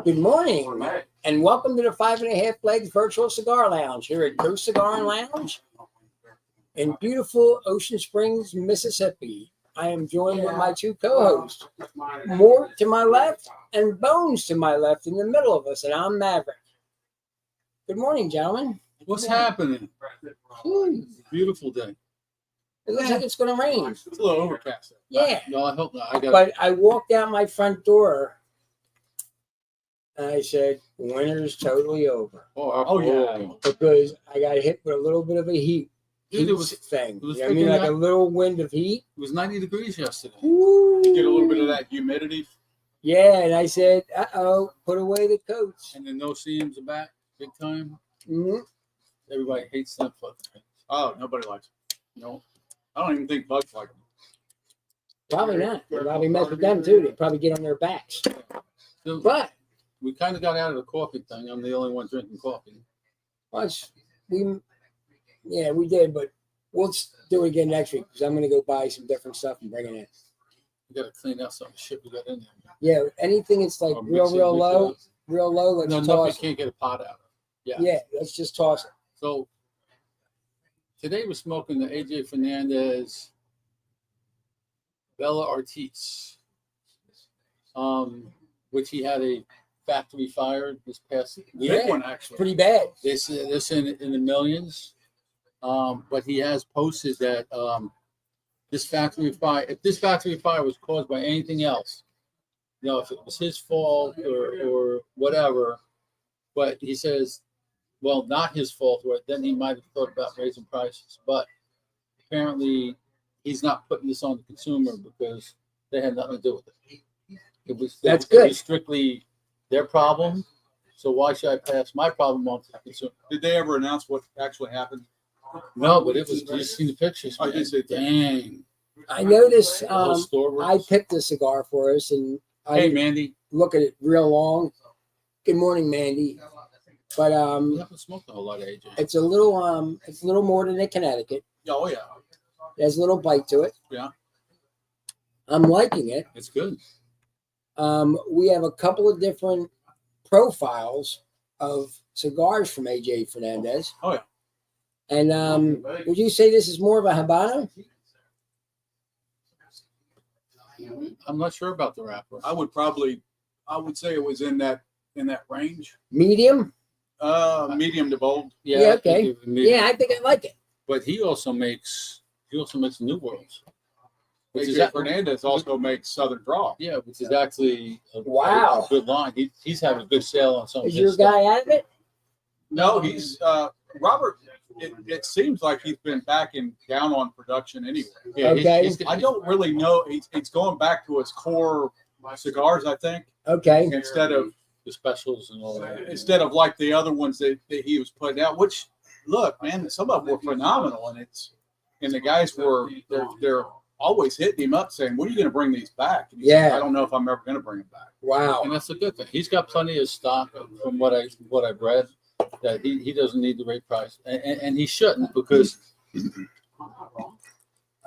Good morning, and welcome to the 5.5 Legs Virtual Cigar Lounge here at Coast Cigar and Lounge in beautiful Ocean Springs, Mississippi. I am joined with my two co-hosts, Mort to my left and Bones to my left in the middle of us, and I'm Maverick. Good morning, gentlemen. What's happening? Beautiful day. It looks like it's going to rain. It's a little overcast. Yeah. No, I hope not. But I walked out my front door and I said, winter's totally over. Oh yeah. Because I got hit with a little bit of a heat Dude, it was thing. it was I mean, like freaking a little wind of heat. It was 90 degrees yesterday. Ooh. Get a little bit of that humidity. Yeah, and I said, uh-oh, put away the coats. And the no seams are back big time. Mm-hmm. Everybody hates them fucking things. Oh, nobody likes it. No, I don't even think bugs like them. Probably not. They probably mess with them too. They probably get on their backs. So But we kind of got out of the coffee thing. I'm the only one drinking coffee. we did, but we'll do it again next week because I'm going to go buy some different stuff and bring it in. We got to clean out some of the shit we got in there. Yeah, anything that's like Or real low, let's no, nothing toss you it. can't get a pot out of. Yeah, let's just toss it. So today we're smoking the AJ Fernandez Bella Artis, which he had a factory fire this past Yeah, one actually. pretty bad. this in the millions. But he has posted that this factory fire, if this factory fire was caused by anything else, you know, if it was his fault or whatever, but he says, well, not his fault, or then he might have thought about raising prices. But apparently, he's not putting this on the consumer because they had nothing to do with it. That's It good. was strictly their problem. So why should I pass my problem on to the consumer? Did they ever announce what actually happened? No, but it was. You seen the pictures? I Man. did see that. Dang. I noticed The whole store was- I picked a cigar for us, and I Hey, Mandy. look at it real long. Good morning, Mandy. But We haven't smoked a whole lot of AJ. it's a little more than a Connecticut. Oh yeah. There's a little bite to it. Yeah. I'm liking it. It's good. We have a couple of different profiles of cigars from AJ Fernandez. Oh yeah. And would you say this is more of a Habano? I'm not sure about the wrapper. I would say it was in that range. Medium? Medium to bold. Yeah, I okay. think it may- Yeah, I think I like it. But he also makes New Worlds. Which is AJ Fernandez also makes Southern Draw. Yeah, which is actually Wow. a good line. He's having a good sale on some of Is his your stuff. guy out of it? No, he's Robert. It seems like he's been backing down on production anyway. Yeah, Okay. I don't really know. He's going back to his core cigars, I think, Okay. instead of the specials and all that. like the other ones that he was putting out. Which, look, man, some of them were phenomenal, and the guys they're always hitting him up saying, "When are you going to bring these back?" And he said, Yeah. I don't know if I'm ever going to bring them back. Wow. And that's a good thing. He's got plenty of stock from what I've read that he doesn't need the rate price, and he shouldn't, because this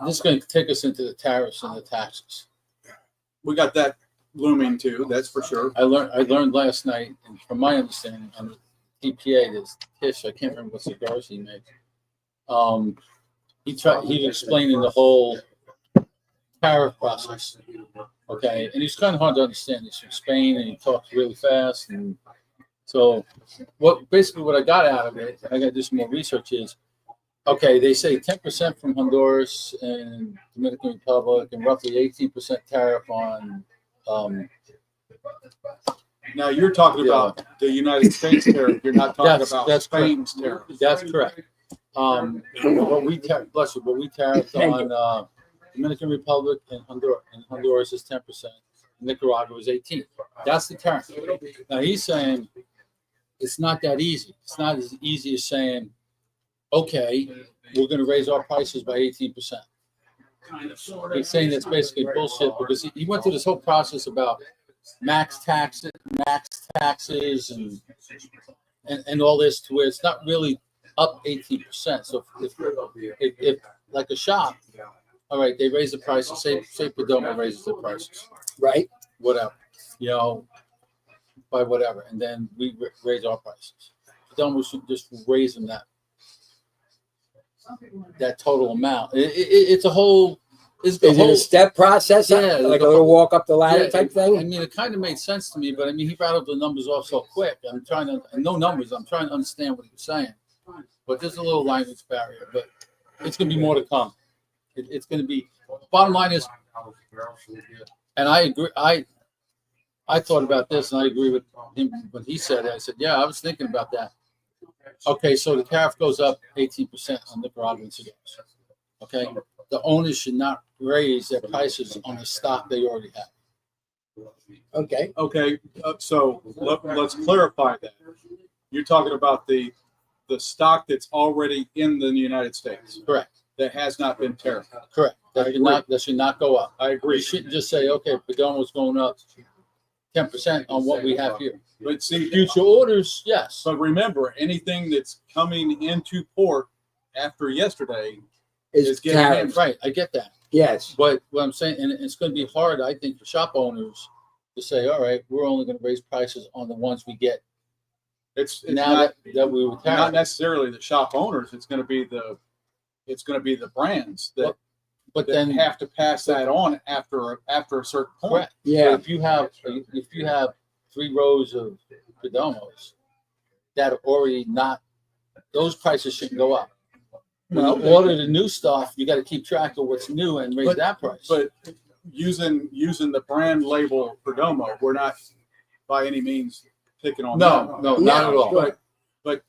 is going to take us into the tariffs and the taxes. We got that looming too. That's for sure. I learned last night, and from my understanding, on the TPA, this Tish, I can't remember what cigars he makes. He explained in the whole tariff process. Okay, and he's kind of hard to understand. He's from Spain and he talks really fast, and so what I got out of it, I got to do some more research, is okay, they say 10% from Honduras and Dominican Republic and roughly 18% tariff on Now you're talking about the United States tariff. You're not talking about that's Spain's correct. tariff. That's correct. What we tariffed on Dominican Republic and Honduras. And Honduras is 10%. Nicaragua is 18%. That's the tariff. Now he's saying it's not that easy. It's not as easy as saying, okay, we're going to raise our prices by 18%. He's saying that's basically bullshit, because he went through this whole process about max taxes, and all this, to where it's not really up 18%. So if like a shop, all right, they raise the prices. Say Perdomo raises the prices, Right. whatever. You know, by whatever, and then we raise our prices. Then we should just raise them that total amount. It's a whole. Is it a step process? Yeah, Like a little walk up the ladder yeah, type thing? I mean, it kind of made sense to me, but I mean, he rattled the numbers off so quick. I'm trying to, no numbers. I'm trying to understand what he was saying. But there's a little language barrier, but it's going to be more to come. It's going to be. Bottom line is, and I agree. I thought about this, and I agree with him when he said it. I said, yeah, I was thinking about that. Okay, so the tariff goes up 18% on Nicaraguan cigars. Okay, the owners should not raise their prices on the stock they already have. Okay. Okay, so let's clarify that. You're talking about the stock that's already in the United States. Correct. That has not been tariffed. Correct. That should not go up. I agree. You shouldn't just say, okay, Perdomo's going up 10% on what we have here. But see, Future orders, yes. but remember, anything that's coming into port after yesterday Is getting tariffed. Right, I get that. Yes. But what I'm saying, and it's going to be hard, I think, for shop owners to say, all right, we're only going to raise prices on the ones we get it's now not, that we were not tariffed. necessarily the shop owners. It's going to be the brands that But that then, have to pass that on after a certain point. correct. Yeah. But if you have 3 rows of Perdomos that are already not, those prices shouldn't go up. When you order the new stuff, you got to keep track of what's new and raise that price. But using the brand label Perdomo, we're not by any means picking on them. No, not at all. But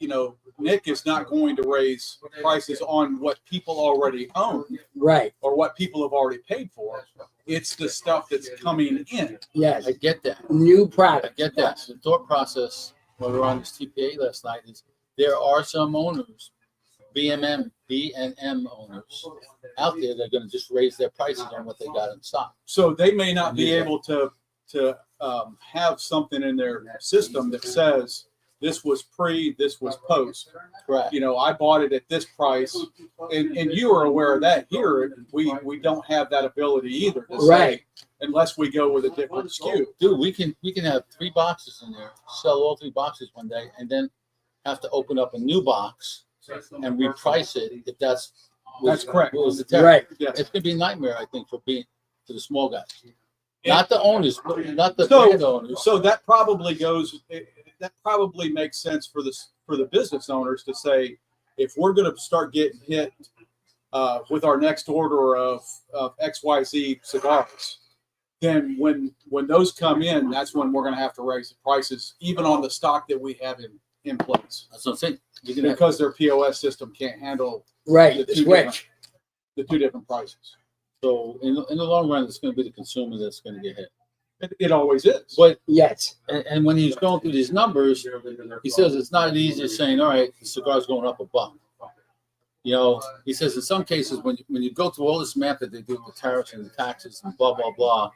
you know, Nick is not going to raise prices on what people already own Right. or what people have already paid for. It's the stuff that's coming in. Yes. I get that. New I product. get that. The thought process when we were on this TPA last night is there are some owners, B&M owners out there that are going to just raise their prices on what they got in stock. So they may not be able to have something in their system that says this was pre, this was post. Correct. You know, I bought it at this price, and you are aware of that. Here, we don't have that ability either. To say, Right. unless we go with a different SKU. Dude, we can have 3 boxes in there, sell all 3 boxes one day, and then have to open up a new box and reprice it if that's correct. What was the tariff. Right. Yes. It's gonna be a nightmare, I think, for the small guys. Not the owners, not the So- brand owners. So that probably that probably makes sense for the business owners to say, if we're going to start getting hit with our next order of XYZ cigars, then when those come in, that's when we're going to have to raise the prices, even on the stock that we have in place, That's what I'm saying. You're gonna have, because their POS system can't handle Right. the The two switch. the 2 different prices. so in the long run, it's gonna be the consumer that's gonna get hit. It always is. But Yes. and when he's going through these numbers, he says it's not easy as saying, all right, the cigar's going up $1. You know, he says in some cases when you go through all this math that they do with the tariffs and the taxes and blah blah blah,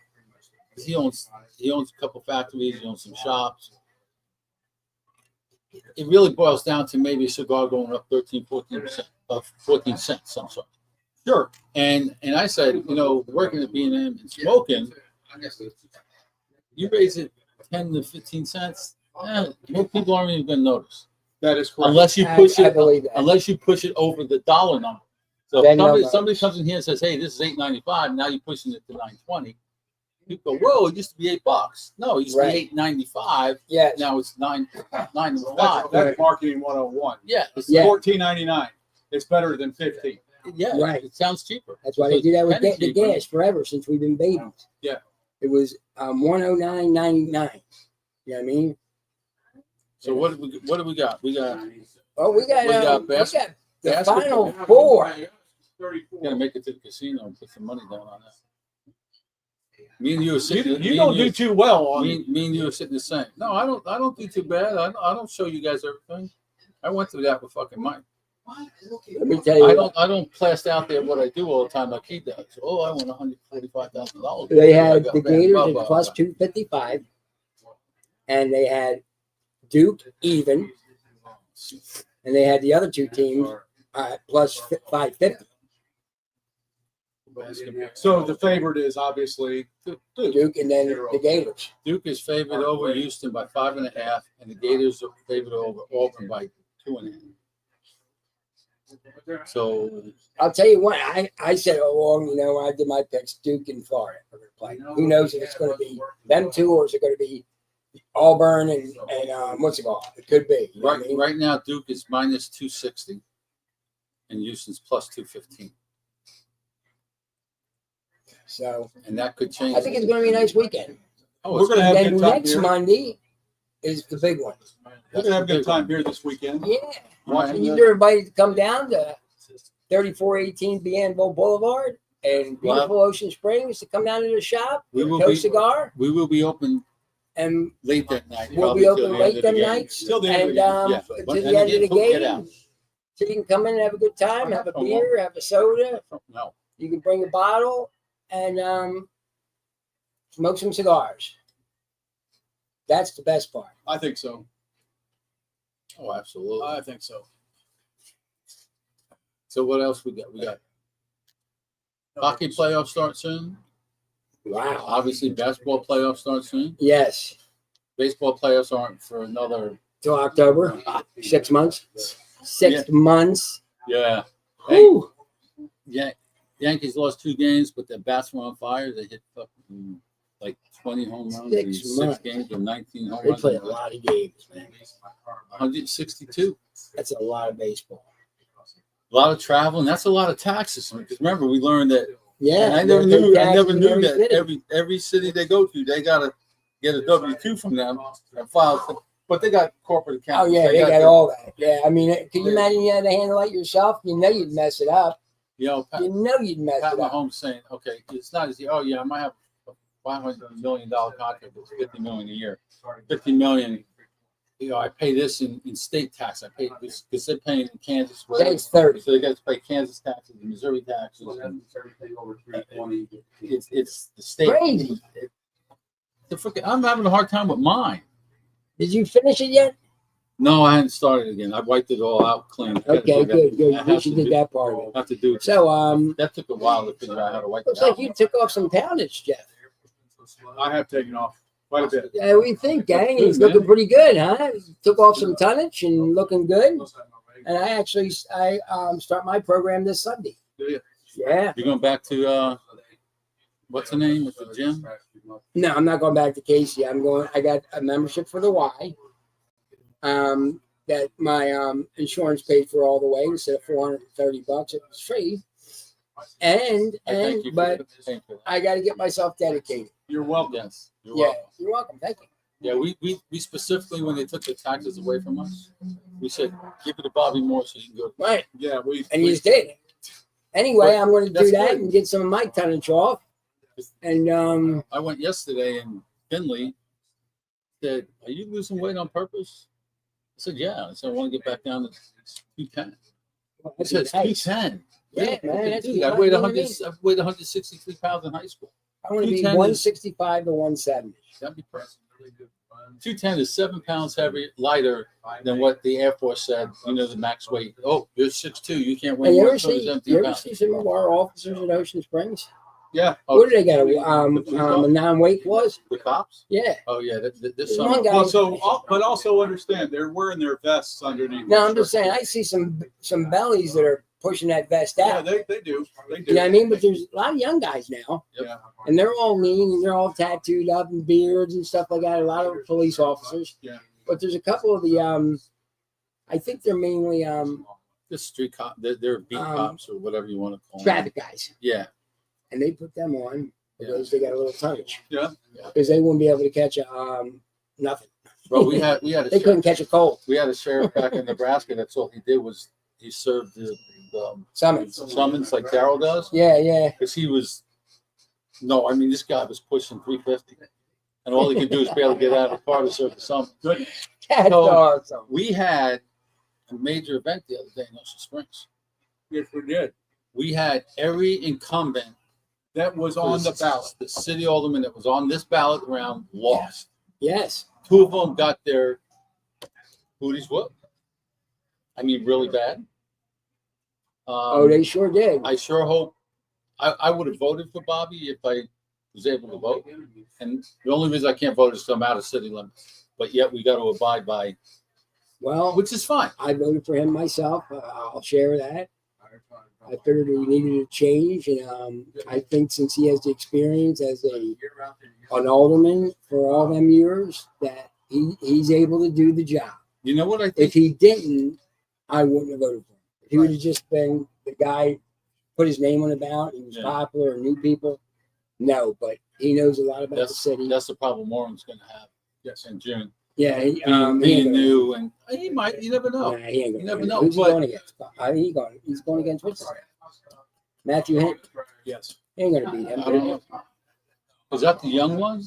he owns a couple factories, he owns some shops. It really boils down to maybe a cigar going up 13-14% of 14 cents, some sort. Sure. And I said, you know, working at B&M and smoking, you raise it 10 to 15 cents, most people aren't even going to notice That is correct. unless you push I it believe that. unless you push it over the dollar number. So Then if no somebody comes in here and says, "Hey, this is $8.95," now you're pushing it to $9.20. People go, "Whoa, it used to be $8." No, it used to Right. be $8.95. Yes. Now it's $9.05. That's marketing 101. Yeah, Yeah. $14.99. It's better than 15. yeah, Right. It sounds cheaper. That's why they do that with Penny the cheaper. gas forever since we've been babies. Yeah. It was 109.99. You know what I mean? So what do we got? We got Oh, we got the basketball. final 4. gotta make it to the casino and put some money down on that. Me and you are sitting. You don't do too well on Me and you are sitting the same. No, I don't do too bad. I don't show you guys everything. I went through that with fucking Mike. Let me tell you. I don't blast out there what I do all the time like he does. Oh, I want $145,000. They had the Gators at plus 255, and they had Duke even, and they had the other 2 teams plus 550. So the favorite is obviously Duke. Duke, and then the Gators. Duke is favored over Houston by 5.5, and the Gators are favored over Auburn by 2.5. So I'll tell you what, I said all along, you know, when I did my picks, Duke and Florida are going to play. Who knows if it's going to be them two or is it going to be Auburn and what's it called? It could be. You know what I mean? right now, Duke is minus 260, and Houston's plus 215, So and that could change. I think it's going to be a nice weekend. Oh, We're it's going to have a Then good time next here. Monday is the big one. We're going to have a good time here this weekend. Yeah. Right. I need everybody to come down to 3418 Bienville Boulevard and beautiful Ocean Springs to come down to the shop. We will Coast be- Cigar. We will be open And late that night. we'll probably be till open the end late of them the game. nights. Till the end of And the game, Yeah. to But- the and end of the again, get game. out. So you can come in and have a good time, have a Oh, beer, have a soda. No. You can bring a bottle and smoke some cigars. That's the best part. I think so. Oh, absolutely. I think so. So what else we got? We got hockey playoffs start soon. Wow. Obviously, basketball playoffs start soon. Yes. Baseball playoffs aren't for another. Till October. 6 months. 6 months. Yeah. Hey, Whew. Yankees lost 2 games, but their bats were on fire. They hit fucking like 20 home runs in 6 6 months. games or 19 home They runs. play a lot of games, man. 162. That's a lot of baseball. A lot of travel, and that's a lot of taxes. Because remember, we learned that. Yeah. And I never they pay knew. I taxes never in knew that city. every city they go to, they gotta get a W-2 from them and file. But they got corporate Oh, accounts. yeah, they got their- all that. Yeah, I mean, can you imagine you had to handle it yourself? You know you'd mess it up. You know, Pat, You know you'd mess Pat it up. Mahomes saying, "Okay, it's not easy. Oh yeah, I might have a $500 million contract. It's $50 million a year. $50 million. You know, I pay this in state tax. I pay this because they're paying in Kansas. Say it's 30. So they got to pay Kansas taxes and Missouri taxes. And it's the state. Crazy. I'm having a hard time with mine. Did you finish it yet? No, I hadn't started again. I wiped it all out clean. Okay, good, good. I You have should to did do- that part of it. Have to do it. So, That took a while to figure out how to wipe looks it out. like you took off some poundage, Jeff. I have taken off quite a bit. Yeah, we think, gang. Good, He's man. looking pretty good, huh? Took off some tonnage and looking good. And I start my program this Sunday. Do you? Yeah. You're going back to what's the name at the gym? No, I'm not going back to Casey. I got a membership for the Y. That my insurance paid for all the way instead of $430. It was free. Thank you But thank you. I got to get myself dedicated. You're welcome. Yes, you're Yeah, welcome. you're welcome. Thank you. Yeah, we specifically when they took the taxes away from us, we said give it to Bobby Moore so you can go. Right. Yeah, we And you just did. Anyway, I'm going to do That's that good. and get some of my tonnage off. And I went yesterday and Finley said, "Are you losing weight on purpose?" I said, "Yeah." I said, "I want to get back down to 210." I that's said, nice. 210. Yeah, man. That's Dude, what I weighed you know what I 100. I weighed 163 pounds in high school. I want to be 210 is- 165 to 170. That'd be perfect. 210 is 7 pounds lighter than what the Air Force said. You know the max weight. Oh, you're 6'2". You can't weigh And you more ever than see 217 pounds. some of our officers at Ocean Springs? yeah. Oh, What do they got? the A non-weight clause? the cops? Yeah. Oh yeah, this There's summer. one guy. Well, but also understand they're wearing their vests underneath. No, their I'm just shirt. saying. I see some bellies that are pushing that vest Yeah, out. they do. They do. You know what I mean? But there's a lot of young guys now, Yeah. and they're all lean and they're all tattooed up and beards and stuff like that. A lot of police officers. Yeah. But there's a couple of the I think they're mainly The street cop, they're beat cops or whatever you want to call them. traffic guys, Yeah, and they put them on because they got a little tonnage. Yeah. Because they wouldn't be able to catch a nothing. bro. We had a They couldn't catch a cold. we had a sheriff back in Nebraska. That's all he did was he served the Summons. summons like Daryl does. Yeah, yeah. Because he was, no, I mean, this guy was pushing 350. And all he could do is barely get out of the car to serve the summons. That's So- awesome. We had a major event the other day in Ocean Springs. Yes, we did. We had every incumbent That was on the ballot. The city alderman that was on this ballot round lost. Yes. 2 of them got their booties whooped. I mean, really bad. Oh, they sure did. I sure hope I would have voted for Bobby if I was able to vote. And the only reason I can't vote is 'cause I'm out of city limits. But yet we got to abide by, Well, which is fine. I voted for him myself. I'll share that. I figured we needed a change, and I think since he has the experience as an alderman for all them years, that he's able to do the job. You know what I If think? he didn't, I wouldn't have voted for him. If he would have just been the guy, put his name on the ballot, he was Yeah. popular, and knew people. No, but he knows a lot about the city. That's the problem Warren's going to have. Yes. In June. Yeah, he Being ain't gonna- new, and he might. You never know. Nah, he ain't You gonna never know, Who's he but- going against? He's going against what's his name? Matthew Hint. Yes. He ain't gonna beat him. I don't know. Is that the young one?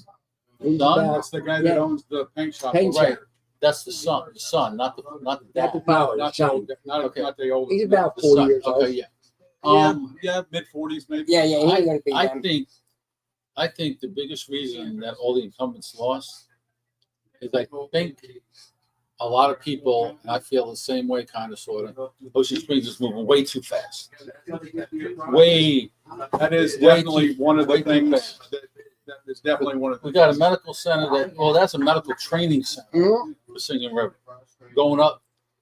He's Don? about- That's the guy that Yeah. owns the paint shop. Paint Right. shop. That's the son, not the Not the dad. power. Not Son. the, not, Okay. not the oldest. He's about The 40 son. years old. Okay, yeah. Yeah, mid-40s maybe. Yeah, he ain't gonna beat I him. think the biggest reason that all the incumbents lost is I think a lot of people, and I feel the same way, kind of, sort of. Ocean Springs is moving way too fast. Way. That is Way definitely one of the way too things fast. that is definitely one of the. We got a medical center that's a medical training center Mhm. for Singing River. Going up,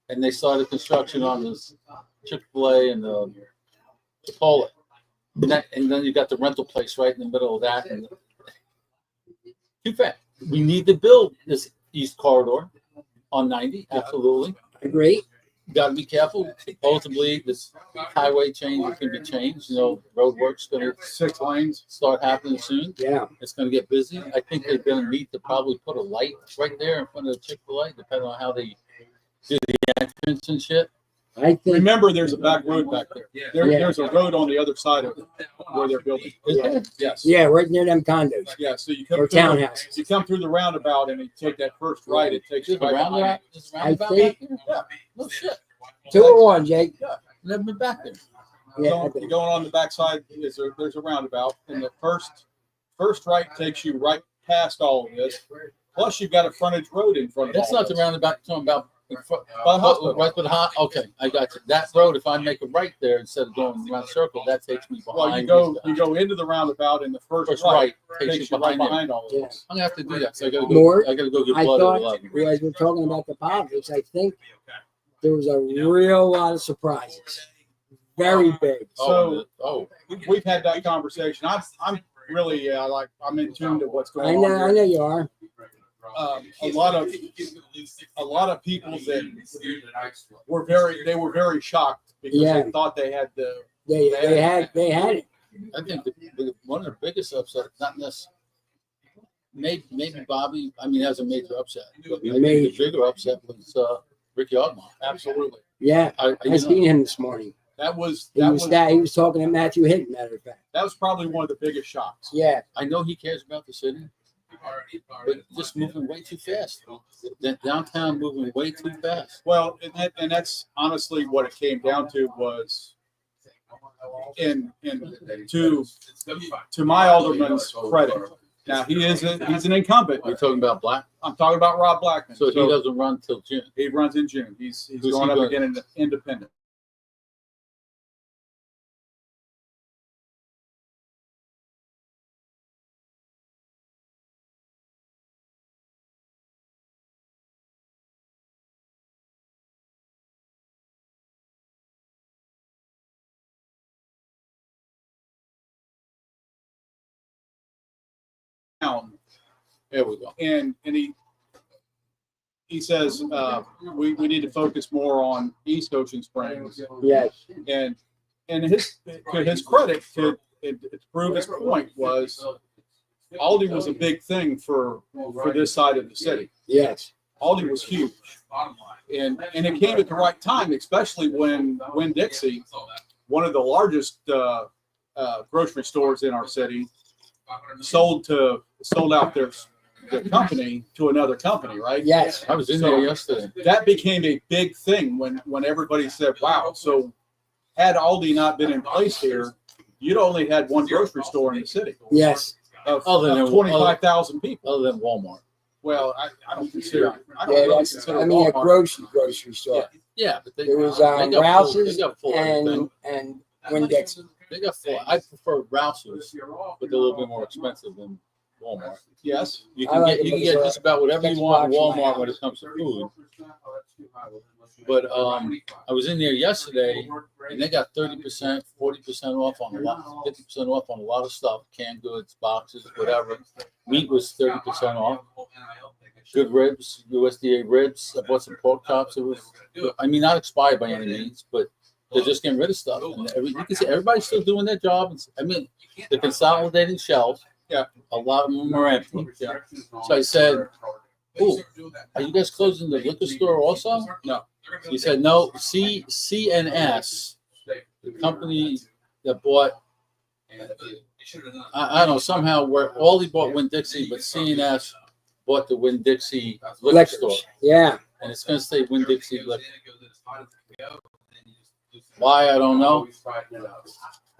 and they started construction on this Chick-fil-A and the Chipotle. And then you got the rental place right in the middle of that. And too fast. We need to build this east corridor on 90. Absolutely. Agree. Got to be careful. Supposedly, this highway change can be changed. You know, road work's going to 6 lanes. start happening soon. Yeah. It's going to get busy. I think they're going to need to probably put a light right there in front of the Chick-fil-A, depending on how they do the entrance and shit. I think. Remember, there's a back road back there. Yeah. There's a road on the other side of where they're building. Is Yeah. there? Yes. Yeah, right near them condos Yeah. So you or come through, townhouses. you come through the roundabout and you take that first right. It takes you There's a right behind. roundabout, there's a roundabout I think- back there? No shit. 201, Jake. Never been back there. Yeah, I You're think. going on the backside. There's a roundabout, and the first right takes you right past all of this. Plus, you've got a frontage road in front of. That's all not the this. roundabout you're talking about. By the hospital. Right with the hot. Okay, I got you. That road, if I make a right there instead of going around the circle, that takes me behind. Well, you go into the roundabout, and the first First right right takes takes you you right behind there. behind all of Yeah. this. I'm gonna have to do that. So I gotta go. Mort, I gotta go get I blood at thought, 11. realize we're talking about the politics. I think there was a real lot of surprises. Very big. Oh, We've had that conversation. I'm really I'm in tune to what's I going know, on I here. know you are. A lot of people that were very shocked because Yeah. they thought they had the. They had it. I think one of the biggest upsets, not necessarily. Maybe Bobby. I mean, has a major upset. But I think the bigger upset was Ricky Ogmont. Absolutely. Yeah, I I seen him this morning. That was He was talking to Matthew Hinton, matter of fact. that was probably one of the biggest shocks. Yeah, I know he cares about the city, but just moving way too fast. Downtown moving way too fast. Well, and that's honestly what it came down to was in to my alderman's credit. Now he's an incumbent. We're talking about Black, I'm talking about Rob Blackman. so he doesn't run till June. He runs in June. He's Who's going he up going- again in independent. Town. There we go. And he says we need to focus more on East Ocean Springs. yes. And to his credit, to prove his point, was Aldi was a big thing for this side of the city. Yes. Aldi was huge, and it came at the right time, especially when Dixie, one of the largest grocery stores in our city, sold out their company to another company, right? Yes. I was in there yesterday. That became a big thing when everybody said, "Wow!" So had Aldi not been in place here, you'd only had one grocery store in the city. Yes. Of, Other than- 25,000 people. Other than Walmart. Well, I don't consider. I don't Yeah, really that's, consider I mean, a Walmart. grocery store. Yeah, but There was they got full Rouse's everything. and Winn-Dixie. They got full. I prefer Rouse's, but they're a little bit more expensive than Walmart. Yes. You I can like get them just because, about whatever you want at watching my Walmart when it comes to food. But I was in there yesterday, and they got 30%, 40% off on a lot, 50% off on a lot of stuff, canned goods, boxes, whatever. Meat was 30% off. Good ribs, USDA ribs. I bought some pork chops. It was, I mean, not expired by any means, but they're just getting rid of stuff. And you can see everybody's still doing their job. I mean, they're consolidating shelves. Yeah. A lot of them are empty. Yeah. So I said, "Ooh, are you guys closing the liquor store also?" No. He said, "No. CNS, the company that bought, I don't know, somehow where all he bought Winn-Dixie, but CNS bought the Winn-Dixie liquor store, liquors. Yeah. and it's going to stay Winn-Dixie liquor. Why, I don't know.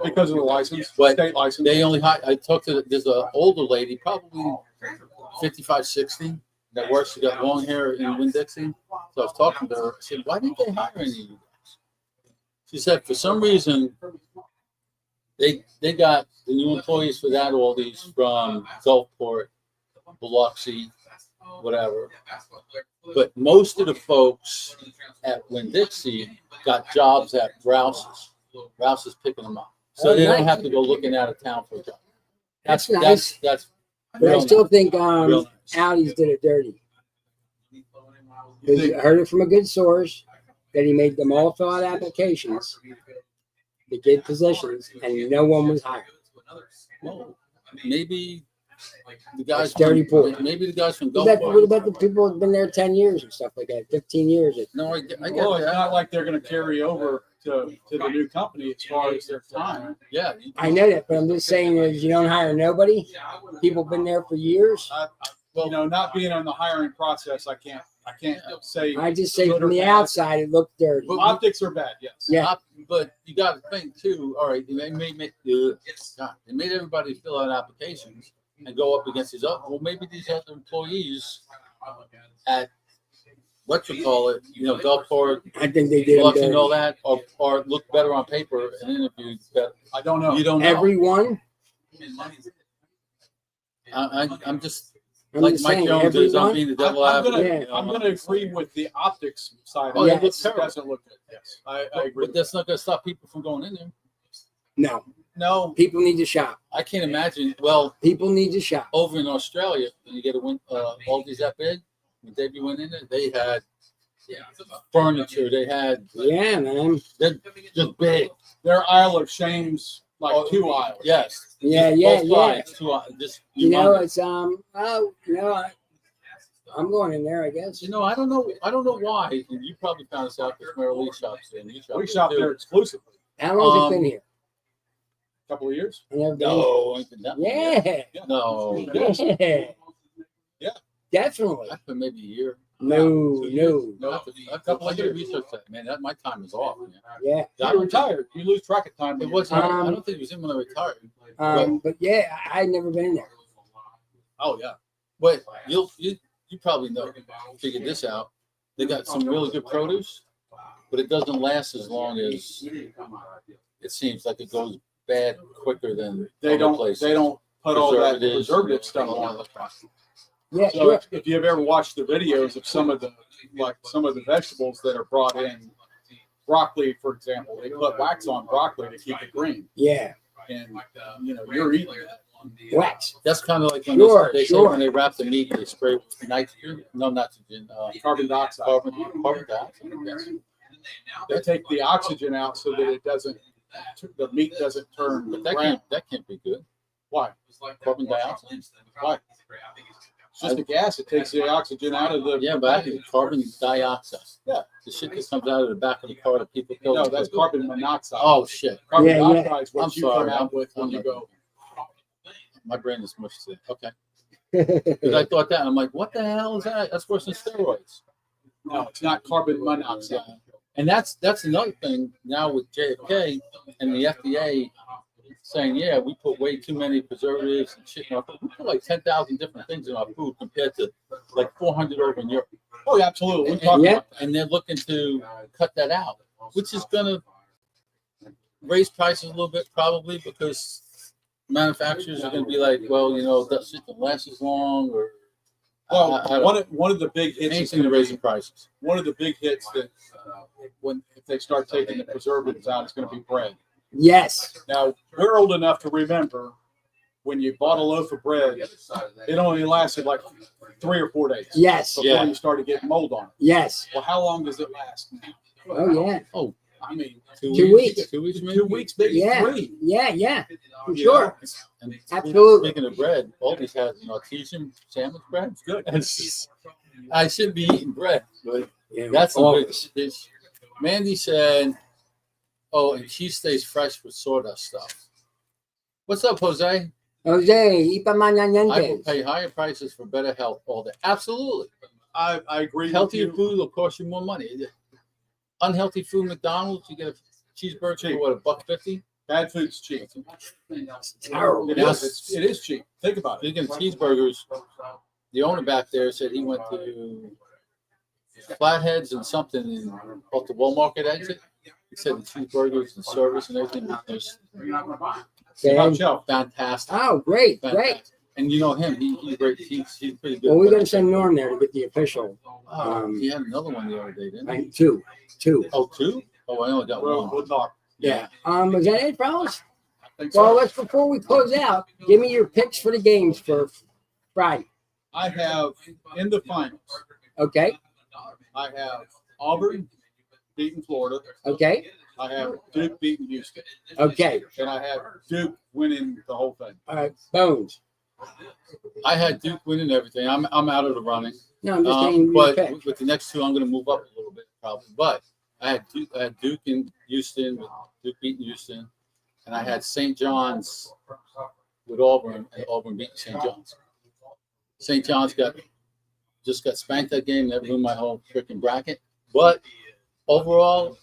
Because of the license, But state license. They only I talked to there's an older lady, probably 55, 60, that works. She got long hair in Winn-Dixie. So I was talking to her. I said, "Why didn't they hire any of you guys?" She said, "For some reason, they got the new employees for that Aldi's from Gulfport, Biloxi, whatever. But most of the folks at Winn-Dixie got jobs at Rouse's. Rouse's picking them up, so they don't have to go looking out of town for a job. That's nice. That's But I real still nice. think Real nice. Audis did it dirty. You Because think- I heard it from a good source that he made them all fill out applications to get positions, and no one was hired. Well, maybe the guys That's dirty pool. Maybe the guys from What about, Gulfport. what about the people who've been there 10 years and stuff like that, 15 years? No, I get Well, it's that. not like they're going to carry over to the new company as far as their time. Yeah, I know that, but I'm just saying is you don't hire nobody. People been there for years. Not being on the hiring process, I can't say. I just say good from or the bad. outside it looked dirty. Optics are bad, yes. Yeah. But you got to think too. All right, they made everybody fill out applications and go up against these other. Well, maybe these other employees at what you call it, Gulfport, I think they did them Biloxi, and all dirty. that, or look better on paper and interviewed. I don't know. You don't know. Everyone. I'm just I'm like just Mike saying, Jones is. I'm everyone. being the devil I'm advocate. gonna agree with the optics side. Oh, of yeah, it. it looks It terrible. doesn't look good. Yes, I agree. But that's not going to stop people from going in there. No, No, people need to shop. I can't imagine. Well, People need to shop. over in Australia, when you get a Aldi's that big, when Debbie went in there, they had furniture. They had Yeah, man. they're just big. their aisle of shame's like Oh, 2 aisles. Yes. Yeah, Just yeah, both yeah. sides, two aisles, just You know, humongous. it's I'm going in there, I guess. I don't know why. And you probably found this out because Mary Lee shops there. And you We shop too. there exclusively. How long has it Um, been here? A couple of years. I never been No, ain't been that long yet. here. No. Yeah. Yeah. Definitely. That's been maybe a year. No. I did research that, man. My time is off, man. Yeah. I You're don't retired. You lose track of time. It wasn't. I Um, don't think it was in when I retired. But yeah, I'd never been in there. Oh yeah. But you probably figured this out. They got some really good produce, but it doesn't last as long as it seems like it goes bad quicker than They other don't. places. They don't put all that Preservatives, preservative stuff on. Yeah, So sure. if you've ever watched the videos of some of the vegetables that are brought in, broccoli, for example, they put wax on broccoli to keep it green, Yeah. and you're eating it. Wax. That's kind of like when Sure, they say sure. when they wrap the meat, they spray nitrogen. No, nitrogen. Carbon dioxide. Carbon dioxide. Yes. They take the oxygen out so that the meat doesn't turn But that brown. can't be good. Why? Carbon dioxide. Why? It's just a gas. It takes the oxygen out of the. Yeah, but I think carbon dioxide. Yeah. The shit that comes out of the back of the car that people kill. No, that's carbon monoxide. Oh shit. Carbon Yeah, yeah. dioxide is what I'm you come sorry. out with when you go. My brain is mushed today. Okay. Because I thought that, and I'm like, what the hell is that? That's worse than steroids. No, it's not carbon monoxide. And that's another thing now with JFK and the FDA saying, yeah, we put way too many preservatives and shit in our food. We put like 10,000 different things in our food compared to like 400 over in Europe. Oh, yeah, absolutely. We And, talked Yeah. about and they're looking to cut that out, which is going to raise prices a little bit probably because manufacturers are going to be like, well, that shit don't last as long, or one of the big hits is anything to raising prices. one of the big hits that if they start taking the preservatives out, it's going to be bread. Yes. Now we're old enough to remember when you bought a loaf of bread, it only lasted like 3 or 4 days. Yes. Before you started getting mold on it. Yes. Well, how long does it last now? Oh yeah. Oh, I mean, 2 weeks. 2 weeks, maybe? 2 weeks, maybe Yeah. 3. Yeah. For sure. And Absolutely. Speaking of bread, Aldi's has artesian sandwich bread. It's good. I should be eating bread, but Yeah, that's the always. big. Mandy said, "Oh, and she stays fresh with sawdust stuff." What's up, Jose? Jose, I will Ipamanyantes. pay higher prices for better health all day. Absolutely. I agree. Healthier with you. food will cost you more money. Unhealthy food, McDonald's, you get a cheeseburger for what, $1.50? Bad food's cheap. It's terrible. It is. It is cheap. Think about it. Speaking of cheeseburgers, the owner back there said he went to Flatheads and something off the Walmart exit. He said the cheeseburgers and service and everything was Top shelf. fantastic. Oh, great. Fantastic. And you know him, he's great. He's pretty good. Well, we got to send Norm there to get the official. He had another one the other day, didn't he? Two. Oh, 2? Oh, I only got one. We'll knock. Yeah. Was that it, fellas? I think so. Well, let's before we close out, give me your picks for the games for Friday. I have in the finals. Okay. I have Auburn beating Florida. Okay. I have Duke beating Houston. Okay. And I have Duke winning the whole thing. All right. Bones. I had Duke winning everything. I'm out of the running. No, I'm just saying your But pick. with the next two, I'm going to move up a little bit probably. But I had Duke in Houston, with Duke beating Houston, and I had St. John's with Auburn, and Auburn beating St. John's. St. John's just got spanked that game. That ruined my whole freaking bracket. But overall,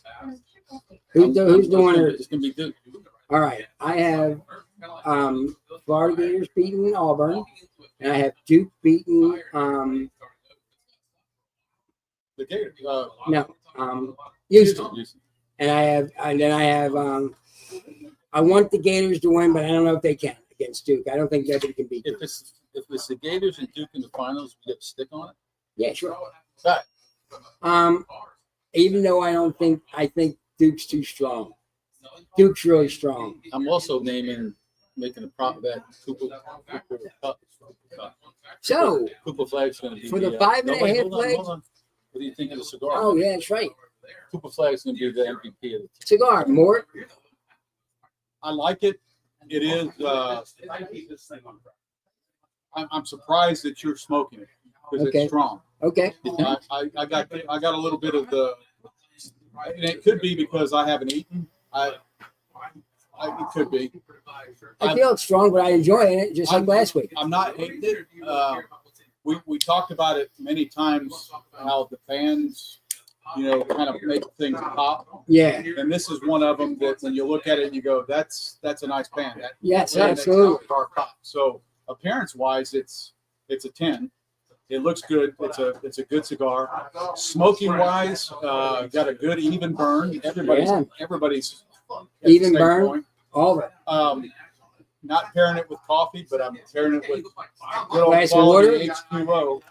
Who's the winner? It's going to be Duke. All right. I have Florida Gators beating Auburn, and I have Duke beating The Gators. Houston. And I have I want the Gators to win, but I don't know if they can against Duke. I don't think nobody can beat Duke. If it's the Gators and Duke in the finals, we get a stick on it. Yeah, sure. Right. Even though I think Duke's too strong. Duke's really strong. I'm also making a prop bet. Cooper Flag's going to be for the 5.5 legs. Hold on. What do you think of the cigar? Oh yeah, that's right. Cooper Flag's going to be the MVP of the team. Cigar, Mort. I like it. It is. I'm surprised that you're smoking it because Okay. it's strong. Okay. I got a little bit of the, and it could be because I haven't eaten. It could be. I feel it's strong, but I enjoy it just like last week. I'm not hating it. We talked about it many times how the fans, kind of make things pop. Yeah. And this is one of them that when you look at it, you go, "That's a nice pan." Yes, That makes absolutely. a car pop. So appearance-wise, it's a 10. It looks good. It's a good cigar. Smoking-wise, got a good even burn. Everybody's Even same burn? point. All of it. Not pairing it with coffee, but I'm pairing it with good old Glass of quality water? H2O.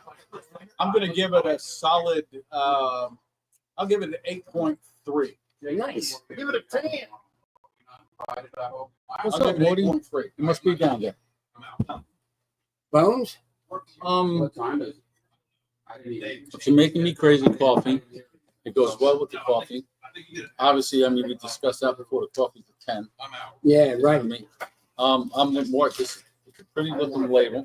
I'm going to give it a solid. I'll give it an 8.3. Nice. Give it a 10. What's I'll up, give it Morty? 8.3. It must be down there. Bones? It's making me crazy coffee. It goes well with the coffee. Obviously, we discussed that before. The coffee's a 10. Yeah, right. For me. I'm with Mort. This is a pretty looking label.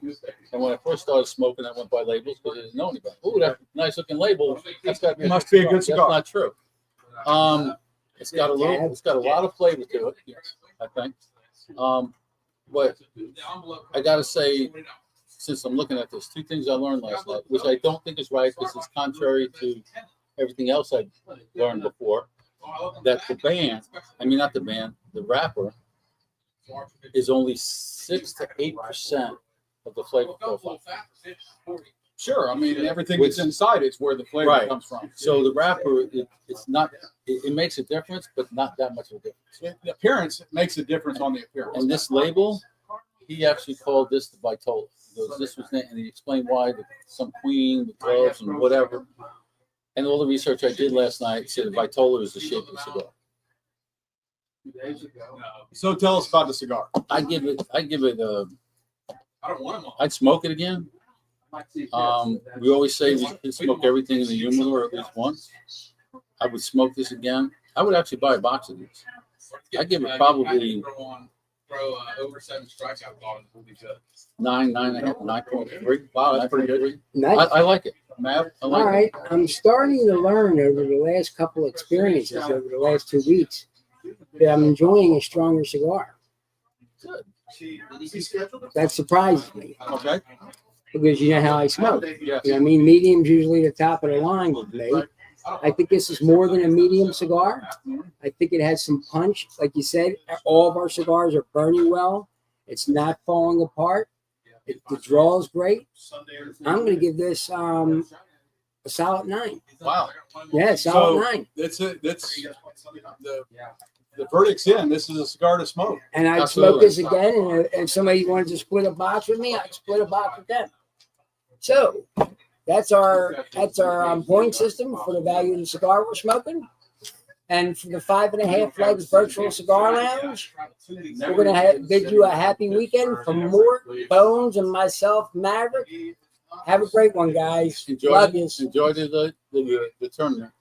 And when I first started smoking, I went by labels because I didn't know anybody. Ooh, that nice looking label. That's got to be Must be a good cigar. That's not true. It's got a lot of flavor to it. Yes, I think. But I gotta say, since I'm looking at this, two things I learned last night, which I don't think is right because it's contrary to everything else I've learned before. That the wrapper is only 6 to 8% of the flavor profile. Sure. I mean, everything Which- that's inside is where the flavor Right. comes from. So the wrapper, it's not. It makes a difference, but not that much of a difference. The appearance makes a difference on the appearance. And this label, he actually called this the Vitola. He goes, this was, and he explained why some queen with gloves and whatever. And all the research I did last night said Vitola is the shape of the cigar. So tell us about the cigar. I give it. I don't want them. I'd smoke it again. We always say we can smoke everything in the humidor at least once. I would smoke this again. I would actually buy a box of these. I give it probably over 7 strikeout volume will be good. 9.5, 9.3. Wow, that's pretty good. Nice. I like it. Mav, I like All it. right, I'm starting to learn over the last couple experiences over the last 2 weeks that I'm enjoying a stronger cigar. That surprises me okay. because you know how I smoke. Yes. You know what I mean? Medium's usually the top of the line with me. I think this is more than a medium cigar. I think it has some punch. Like you said, all of our cigars are burning well. It's not falling apart. The draw is great. I'm going to give this a solid 9. Wow. Yeah, solid So- 9. That's it. That's the verdict's in. This is a cigar to smoke. And I'd Absolutely. smoke this again. And if somebody wanted to split a box with me, I'd split a box with them. So that's our point system for the value of the cigar we're smoking. And for the 5.5 Flags Virtual Cigar Lounge, we're going to bid you a happy weekend from Mort, Bones, and myself, Maverick. Have a great one, guys. Enjoy Love it. you. Enjoy the tournament.